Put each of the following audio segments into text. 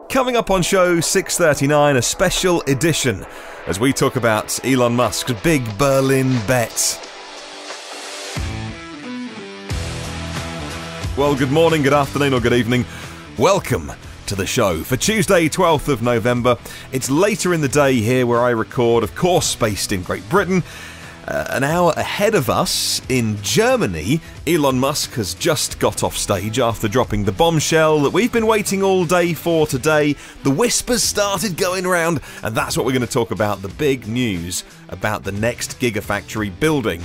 Coming up on show 639, a special edition as we talk about Elon Musk's big Berlin bet. Well, good morning, good afternoon or good evening. Welcome to the show for Tuesday 12th of November. It's later in the day here where I record, of course based in Great Britain. An hour ahead of us in Germany, Elon Musk has just got off stage after dropping the bombshell that we've been waiting all day for today. The whispers started going around, and that's what we're going to talk about, the big news about the next Gigafactory building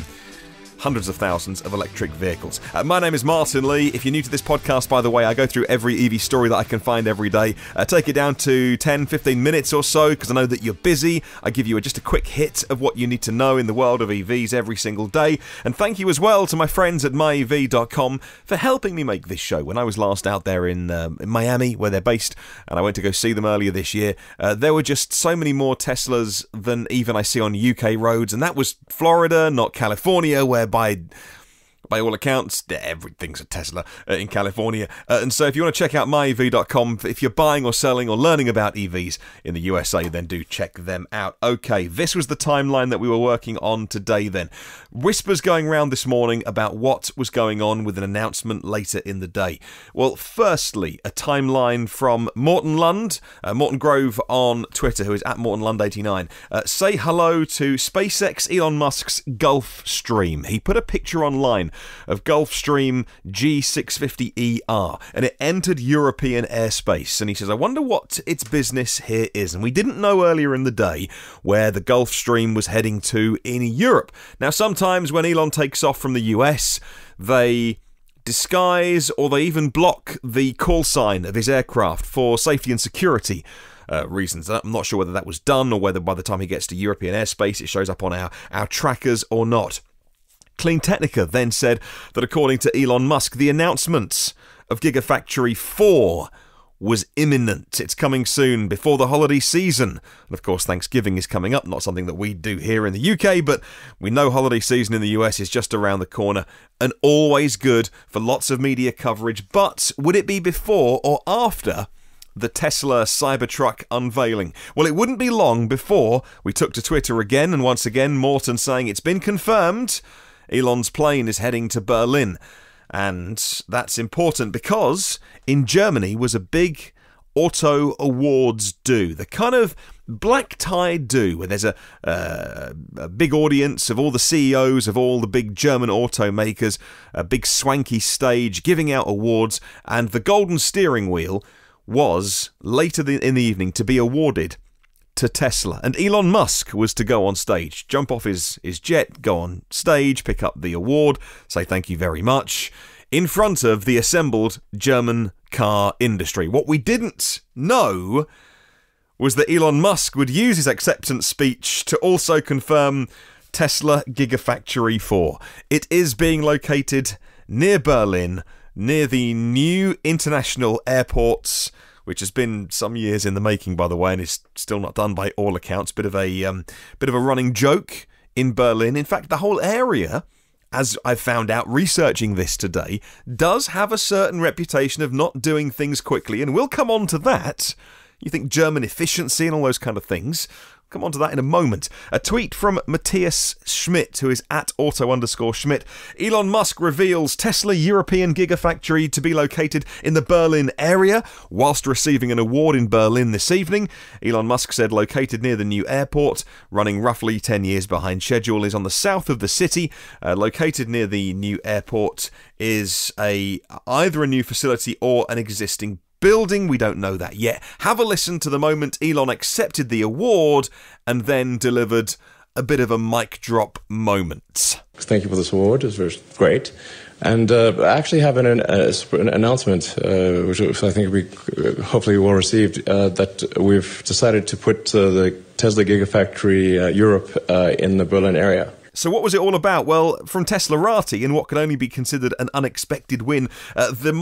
hundreds of thousands of electric vehicles. My name is Martyn Lee. If you're new to this podcast, by the way, I go through every EV story that I can find every day. Take it down to 10-15 minutes or so, because I know that you're busy. I give you just a quick hit of what you need to know in the world of EVs every single day. And thank you as well to my friends at myev.com for helping me make this show. When I was last out there in Miami, where they're based, and I went to go see them earlier this year, there were just so many more Teslas than even I see on UK roads. And that was Florida, not California, where by all accounts, everything's a Tesla in California. And so if you want to check out myev.com, if you're buying or selling or learning about EVs in the USA, then do check them out. Okay, this was the timeline that we were working on today then. Whispers going around this morning about what was going on with an announcement later in the day. Well, firstly, a timeline from Mortyn Lund, Morton Grove on Twitter, who is at MortonLund89. Say hello to SpaceX Elon Musk's Gulfstream. He put a picture online of Gulfstream G650ER, and it entered European airspace. And he says, I wonder what its business here is. And we didn't know earlier in the day where the Gulfstream was heading to in Europe. Now, sometimes when Elon takes off from the US, they disguise or they even block the call sign of his aircraft for safety and security reasons. I'm not sure whether that was done or whether by the time he gets to European airspace it shows up on our trackers or not. CleanTechnica then said that according to Elon Musk, the announcement of Gigafactory 4 was imminent. It's coming soon, before the holiday season. And of course, Thanksgiving is coming up, not something that we do here in the UK, but we know holiday season in the US is just around the corner and always good for lots of media coverage. But would it be before or after the Tesla Cybertruck unveiling? Well, it wouldn't be long before we took to Twitter again, and once again, Morton saying it's been confirmed Elon's plane is heading to Berlin. And that's important because in Germany was a big auto awards do, the kind of black tie do where there's a big audience of all the CEOs of all the big German automakers, a big swanky stage giving out awards, and the golden steering wheel was later in the evening to be awarded to Tesla. And Elon Musk was to go on stage, jump off his jet, go on stage, pick up the award, say thank you very much, in front of the assembled German car industry. What we didn't know was that Elon Musk would use his acceptance speech to also confirm Tesla Gigafactory 4. It is being located near Berlin, near the new international airports, which has been some years in the making, by the way, and is still not done by all accounts. Bit of a running joke in Berlin. In fact, the whole area, as I found out researching this today, does have a certain reputation of not doing things quickly, and we'll come on to that. You think German efficiency and all those kind of things. Come on to that in a moment. A tweet from Matthias Schmidt, who is at auto_Schmidt. Elon Musk reveals Tesla European Gigafactory to be located in the Berlin area whilst receiving an award in Berlin this evening. Elon Musk said located near the new airport, running roughly 10 years behind schedule, is on the south of the city. Located near the new airport is either a new facility or an existing building. We don't know that yet. Have a listen to the moment Elon accepted the award and then delivered a bit of a mic drop moment. Thank you for this award. It's very great. And I actually have an announcement, which I think will be hopefully well received, that we've decided to put the Tesla Gigafactory Europe in the Berlin area. So what was it all about? Well, from Teslarati, in what could only be considered an unexpected win, the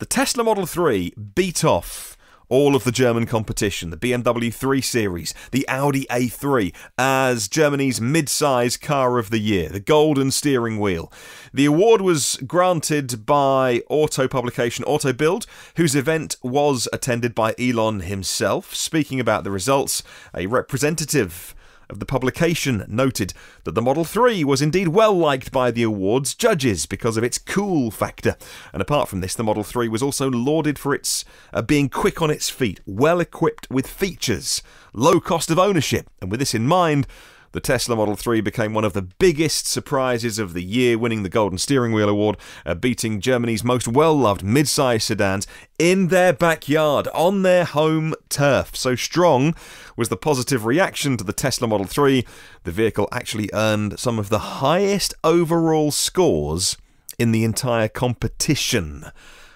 Tesla Model 3 beat off all of the German competition, the BMW 3 Series, the Audi A3, as Germany's mid-size car of the year, the Golden Steering Wheel. The award was granted by auto publication Auto Bild, whose event was attended by Elon himself. Speaking about the results, a representative of the publication noted that the Model 3 was indeed well liked by the awards judges because of its cool factor. And apart from this, the Model 3 was also lauded for its being quick on its feet, well equipped with features, low cost of ownership. And with this in mind, the Tesla Model 3 became one of the biggest surprises of the year, winning the Golden Steering Wheel Award, beating Germany's most well-loved mid-size sedans in their backyard, on their home turf. So strong was the positive reaction to the Tesla Model 3, the vehicle actually earned some of the highest overall scores in the entire competition.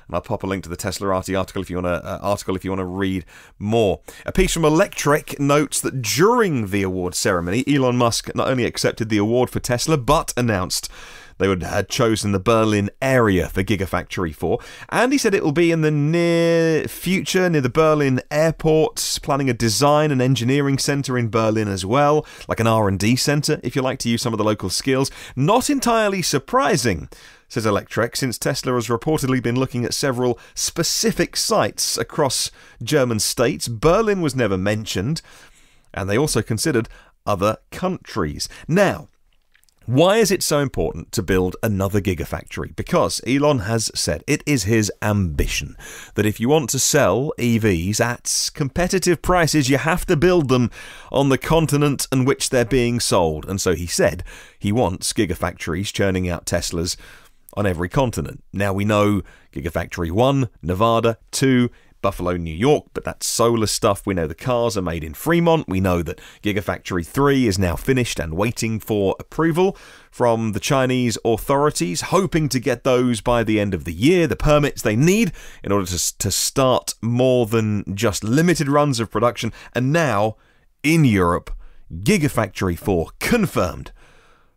And I'll pop a link to the Tesla article if you want to read more. A piece from Electric notes that during the award ceremony, Elon Musk not only accepted the award for Tesla, but announced they had chosen the Berlin area for Gigafactory 4. And he said it will be in the near future, near the Berlin airport, planning a design and engineering centre in Berlin as well, like an R&D centre, if you like to use some of the local skills. Not entirely surprising, says Electrek, since Tesla has reportedly been looking at several specific sites across German states. Berlin was never mentioned, and they also considered other countries. Now, why is it so important to build another Gigafactory? Because Elon has said it is his ambition that if you want to sell EVs at competitive prices, you have to build them on the continent in which they're being sold. And so he said he wants Gigafactories churning out Teslas on every continent. Now we know Gigafactory 1, Nevada, 2, Buffalo, New York, but that's solar stuff. We know the cars are made in Fremont. We know that Gigafactory 3 is now finished and waiting for approval from the Chinese authorities, hoping to get those by the end of the year, the permits they need in order to start more than just limited runs of production. And now, in Europe, Gigafactory 4 confirmed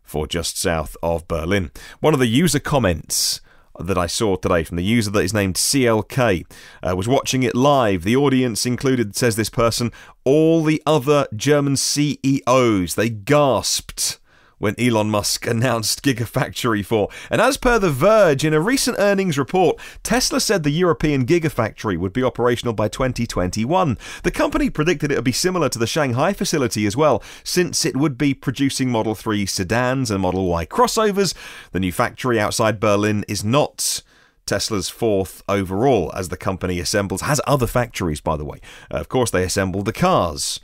for just south of Berlin. One of the user comments that I saw today from the user that is named CLK was watching it live. The audience included, says this person, all the other German CEOs. They gasped when Elon Musk announced Gigafactory 4. And as per The Verge, in a recent earnings report, Tesla said the European Gigafactory would be operational by 2021. The company predicted it would be similar to the Shanghai facility as well, since it would be producing Model 3 sedans and Model Y crossovers. The new factory outside Berlin is not Tesla's fourth overall, as the company has other factories, by the way. Of course, they assemble the cars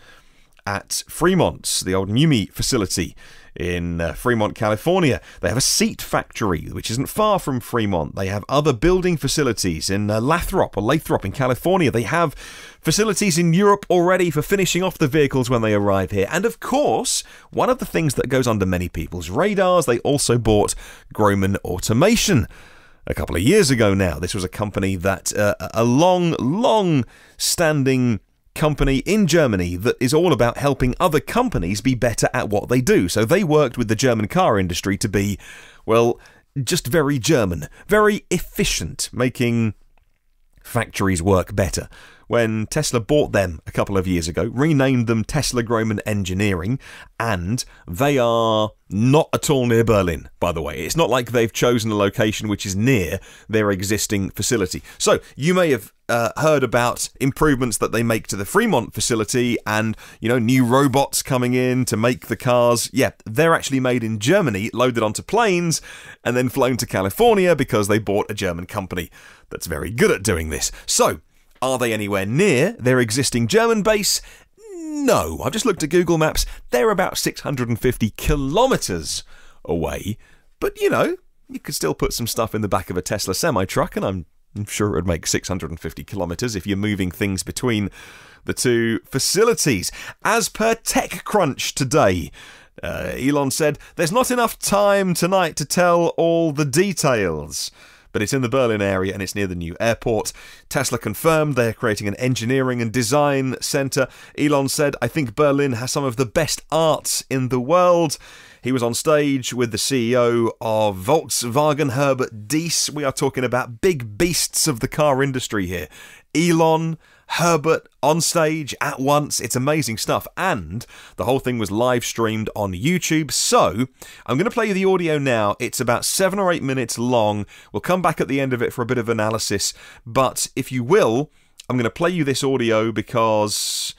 at Fremont, the old NUMMI facility in Fremont, California. They have a seat factory, which isn't far from Fremont. They have other building facilities in Lathrop in California. They have facilities in Europe already for finishing off the vehicles when they arrive here. And of course, one of the things that goes under many people's radars, they also bought Grohmann Automation a couple of years ago now. This was a company that, a long-standing company in Germany that is all about helping other companies be better at what they do. So they worked with the German car industry to be, well, just very German, very efficient, making factories work better. When Tesla bought them a couple of years ago, renamed them Tesla Grohmann Engineering, and they are not at all near Berlin, by the way. It's not like they've chosen a location which is near their existing facility. So you may have heard about improvements that they make to the Fremont facility and, new robots coming in to make the cars. Yeah, they're actually made in Germany, loaded onto planes, and then flown to California because they bought a German company that's very good at doing this. So, are they anywhere near their existing German base? No. I've just looked at Google Maps. They're about 650 kilometres away. But, you could still put some stuff in the back of a Tesla semi-truck, and I'm sure it would make 650 kilometres if you're moving things between the two facilities. As per TechCrunch today, Elon said, there's not enough time tonight to tell all the details. But it's in the Berlin area and it's near the new airport. Tesla confirmed they're creating an engineering and design centre. Elon said, I think Berlin has some of the best art in the world. He was on stage with the CEO of Volkswagen, Herbert Diess. We are talking about big beasts of the car industry here. Elon, Herbert on stage at once. It's amazing stuff. And the whole thing was live streamed on YouTube. So I'm going to play you the audio now. It's about 7 or 8 minutes long. We'll come back at the end of it for a bit of analysis. But if you will, I'm going to play you this audio because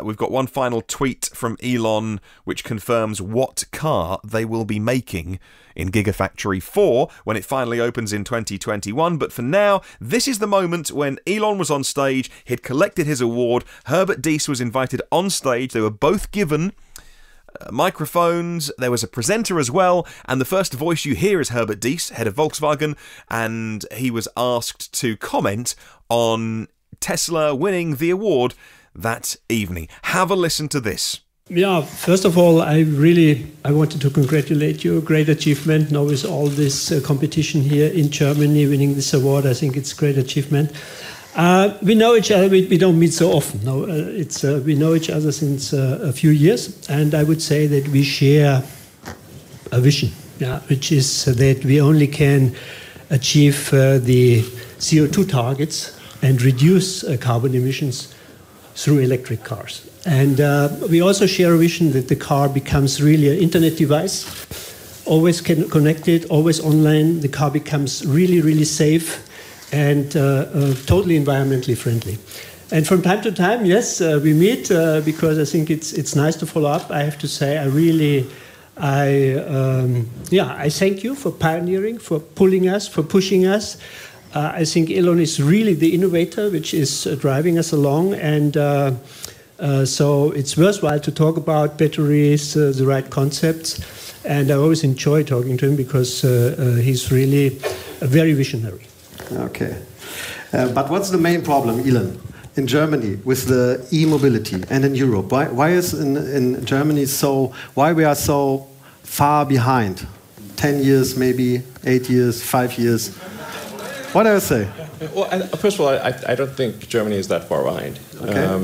we've got one final tweet from Elon which confirms what car they will be making in Gigafactory 4 when it finally opens in 2021. But for now, this is the moment when Elon was on stage. He'd collected his award. Herbert Diess was invited on stage. They were both given microphones. There was a presenter as well, and the first voice you hear is Herbert Diess, head of Volkswagen, and he was asked to comment on Tesla winning the award that evening. Have a listen to this. Yeah, first of all, I wanted to congratulate you. Great achievement now with all this competition here in Germany, winning this award. I think it's a great achievement. We know each other. We don't meet so often. No, we know each other since a few years, and I would say that we share a vision, which is that we only can achieve the CO2 targets and reduce carbon emissions through electric cars. And we also share a vision that the car becomes really an internet device, always connected, always online. The car becomes really, really safe and totally environmentally friendly. And from time to time, yes, we meet because I think it's nice to follow up. I have to say, I thank you for pioneering, for pulling us, for pushing us. I think Elon is really the innovator, which is driving us along, and so it's worthwhile to talk about batteries, the right concepts, and I always enjoy talking to him because he's really a very visionary. Okay, but what's the main problem, Elon, in Germany with the e-mobility and in Europe? Why is in Germany why we are so far behind? 10 years, maybe 8 years, 5 years. What do I say? Well, first of all, I don't think Germany is that far behind. Okay.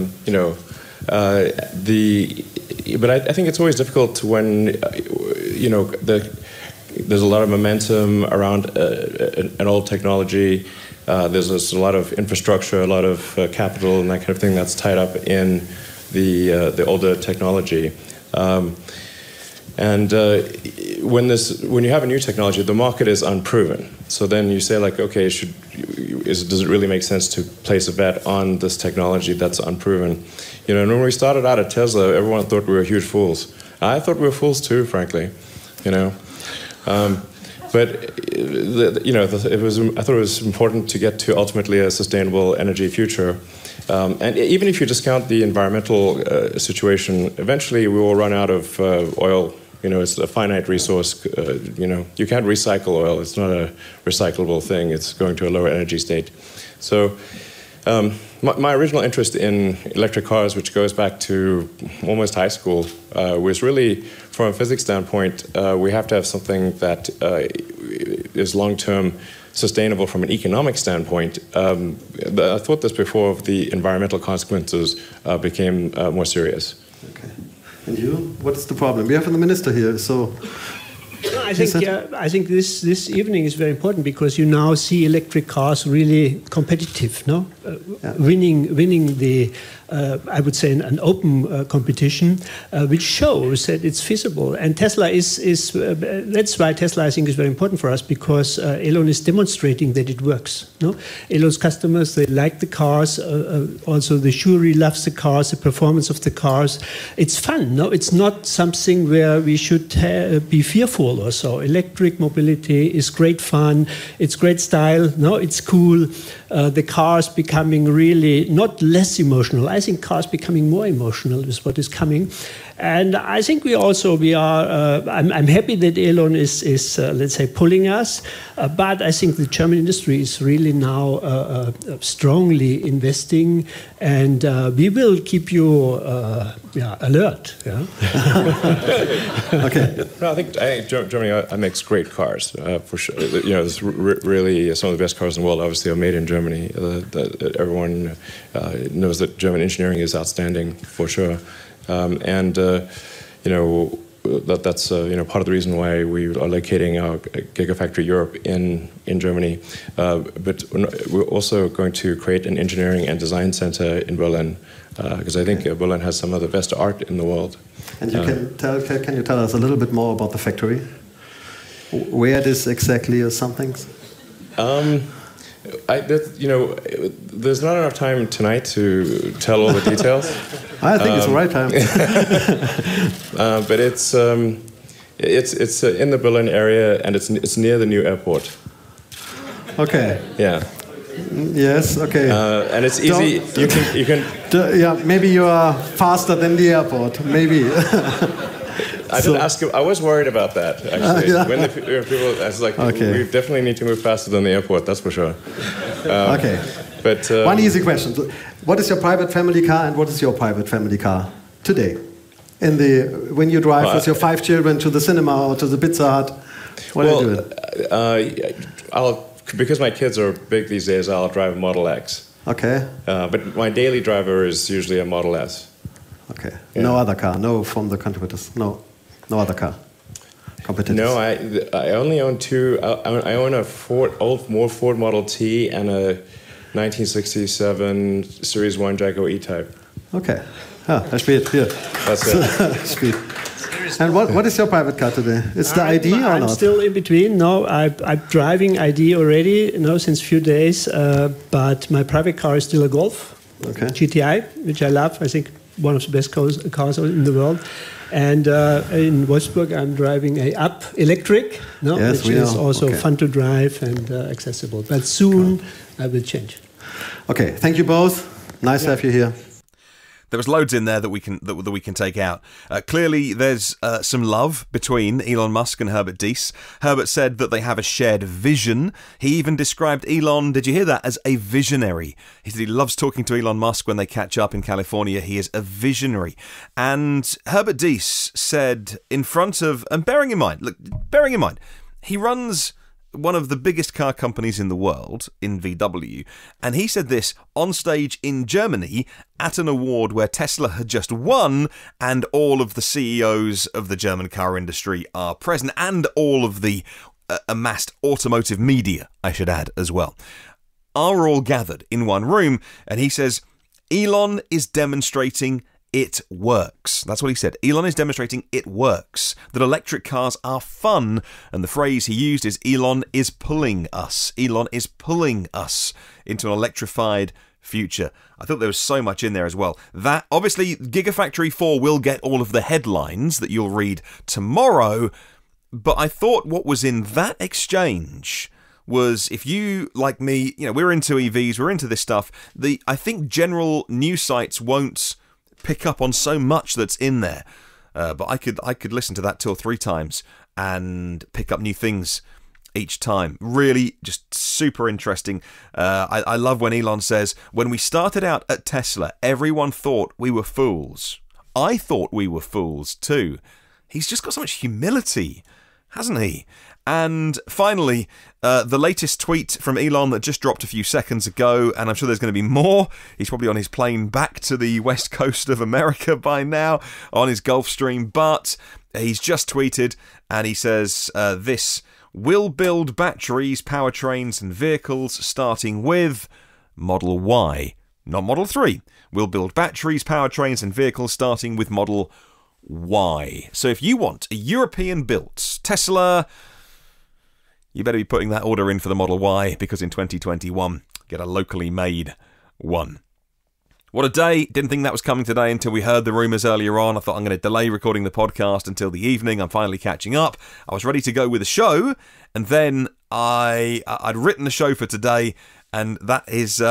But I think it's always difficult when there's a lot of momentum around an old technology. There's a lot of infrastructure, a lot of capital, and that kind of thing that's tied up in the older technology. And when you have a new technology, the market is unproven. So then you say, like, okay, does it really make sense to place a bet on this technology that's unproven? And when we started out at Tesla, everyone thought we were huge fools. I thought we were fools too, frankly. But I thought it was important to get to ultimately a sustainable energy future. And even if you discount the environmental situation, eventually we will run out of oil. It's a finite resource. You can't recycle oil. It's not a recyclable thing. It's going to a lower energy state. So my original interest in electric cars, which goes back to almost high school, was really, from a physics standpoint, we have to have something that is long-term sustainable from an economic standpoint. I thought this before the environmental consequences became more serious. Okay. And you? What's the problem? We have the minister here, so... I think this evening is very important because you now see electric cars really competitive, no? Winning the, I would say, an open competition, which shows that it's feasible. And Tesla that's why Tesla, I think, is very important for us because Elon is demonstrating that it works. No, Elon's customers, they like the cars. Also, the jury loves the cars, the performance of the cars. It's fun. No, it's not something where we should be fearful or so. Electric mobility is great fun. It's great style. No, it's cool. The cars becoming really not less emotional. I think cars becoming more emotional is what is coming. And I think we are. I'm happy that Elon is let's say, pulling us. But I think the German industry is really now strongly investing, and we will keep you alert. Yeah. Okay. No, I think Germany makes great cars for sure. It's really some of the best cars in the world. Obviously, are made in Germany. Everyone knows that German engineering is outstanding for sure. that's part of the reason why we are locating our Gigafactory Europe in Germany. But we're also going to create an engineering and design center in Berlin, because I think Berlin has some of the best art in the world. And can you tell us a little bit more about the factory? Where it is exactly, or something? There's not enough time tonight to tell all the details. I think it's the right time. But it's in the Berlin area, and it's near the new airport. Okay. Yeah. Yes. Okay. And it's easy. You can. Yeah. Maybe you are faster than the airport. Maybe. I didn't ask him. I was worried about that, actually. Yeah. When people, I was like, we definitely need to move faster than the airport, that's for sure. Okay. But one easy question. What is your private family car, and what is your private family car today? When you drive with your 5 children to the cinema or to the Pizza Hut, what are you doing? Because my kids are big these days, I'll drive a Model X. Okay. But my daily driver is usually a Model S. Okay. Yeah. No other car. No from the competitors. No other car. Competitors. No, I only own 2. I own a Ford Model T and a 1967 Series 1 Jaguar E-Type. Okay. That's spät. Here. That's it. Speed. And what is your private car today? Is the ID or not? I'm still in between. No, I'm driving ID already, since a few days. But my private car is still a Golf. Okay. GTI, which I love. I think one of the best cars in the world. And in Wolfsburg, I'm driving a Up Electric, yes, which is also fun to drive and accessible. But soon I will change. Okay, thank you both. Nice to have you here. There was loads in there that we can take out. Clearly, there's some love between Elon Musk and Herbert Diess. Herbert said that they have a shared vision. He even described Elon, did you hear that, as a visionary. He said he loves talking to Elon Musk when they catch up in California. He is a visionary. And Herbert Diess said in front of, and bearing in mind, he runs one of the biggest car companies in the world, in VW, and he said this on stage in Germany at an award where Tesla had just won, and all of the CEOs of the German car industry are present, and all of the amassed automotive media, I should add, as well, are all gathered in one room, and he says, Elon is demonstrating it works. That's what he said. Elon is demonstrating it works, that electric cars are fun, and the phrase he used is Elon is pulling us. Elon is pulling us into an electrified future. I thought there was so much in there as well. That, obviously, Gigafactory 4 will get all of the headlines that you'll read tomorrow, but I thought what was in that exchange was, if you, like me, we're into EVs, we're into this stuff, I think general news sites won't pick up on so much that's in there, but I could listen to that 2 or 3 times and pick up new things each time. Really just super interesting. I love when Elon says, when we started out at Tesla, everyone thought we were fools. I thought we were fools too. He's just got so much humility, hasn't he? And finally, the latest tweet from Elon that just dropped a few seconds ago, and I'm sure there's going to be more. He's probably on his plane back to the west coast of America by now, on his Gulfstream, but he's just tweeted, and he says, this will build batteries, powertrains, and vehicles, starting with Model Y, not Model 3. We'll build batteries, powertrains, and vehicles, starting with Model Y. So if you want a European-built Tesla, you better be putting that order in for the Model Y, because in 2021, get a locally made one. What a day. Didn't think that was coming today until we heard the rumours earlier on. I thought I'm going to delay recording the podcast until the evening. I'm finally catching up. I was ready to go with the show, and then I'd written the show for today, and that is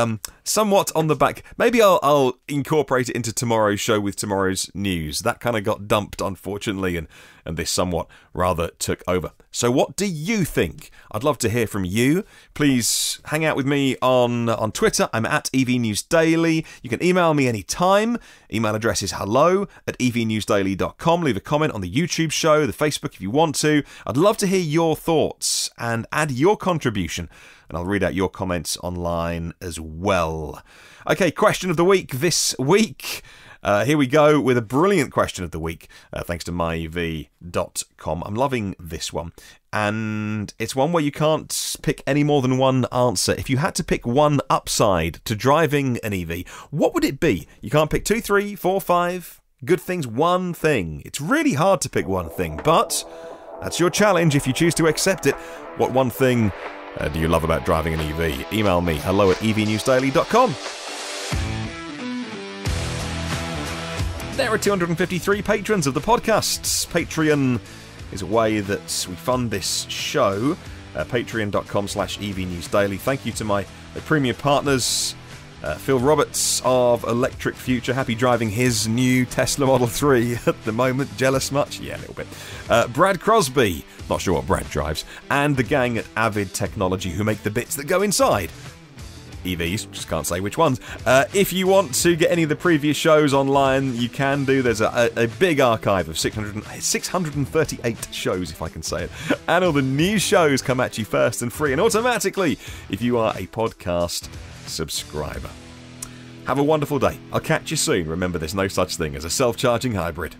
somewhat on the back. Maybe I'll incorporate it into tomorrow's show with tomorrow's news. That kind of got dumped, unfortunately, and this somewhat rather took over. So what do you think? I'd love to hear from you. Please hang out with me on Twitter. I'm at evnewsdaily. You can email me anytime. Email address is hello@evnewsdaily.com. Leave a comment on the YouTube show, the Facebook if you want to. I'd love to hear your thoughts and add your contribution, and I'll read out your comments online as well. Okay, question of the week this week. Here we go with a brilliant question of the week, thanks to myev.com. I'm loving this one. And it's one where you can't pick any more than one answer. If you had to pick one upside to driving an EV, what would it be? You can't pick 2, 3, 4, 5 good things, one thing. It's really hard to pick one thing, but that's your challenge if you choose to accept it. What one thing do you love about driving an EV? Email me, hello@evnewsdaily.com. There are 253 patrons of the podcasts. Patreon is a way that we fund this show. Patreon.com/evnewsdaily. Thank you to my premier partners. Phil Roberts of Electric Future, happy driving his new Tesla Model 3 at the moment. Jealous much? Yeah, a little bit. Brad Crosby, not sure what Brad drives. And the gang at Avid Technology, who make the bits that go inside EVs, just can't say which ones. If you want to get any of the previous shows online, you can do. There's a big archive of 638 shows, if I can say it. And all the new shows come at you first and free and automatically if you are a podcast subscriber. Have a wonderful day. I'll catch you soon. Remember, there's no such thing as a self-charging hybrid.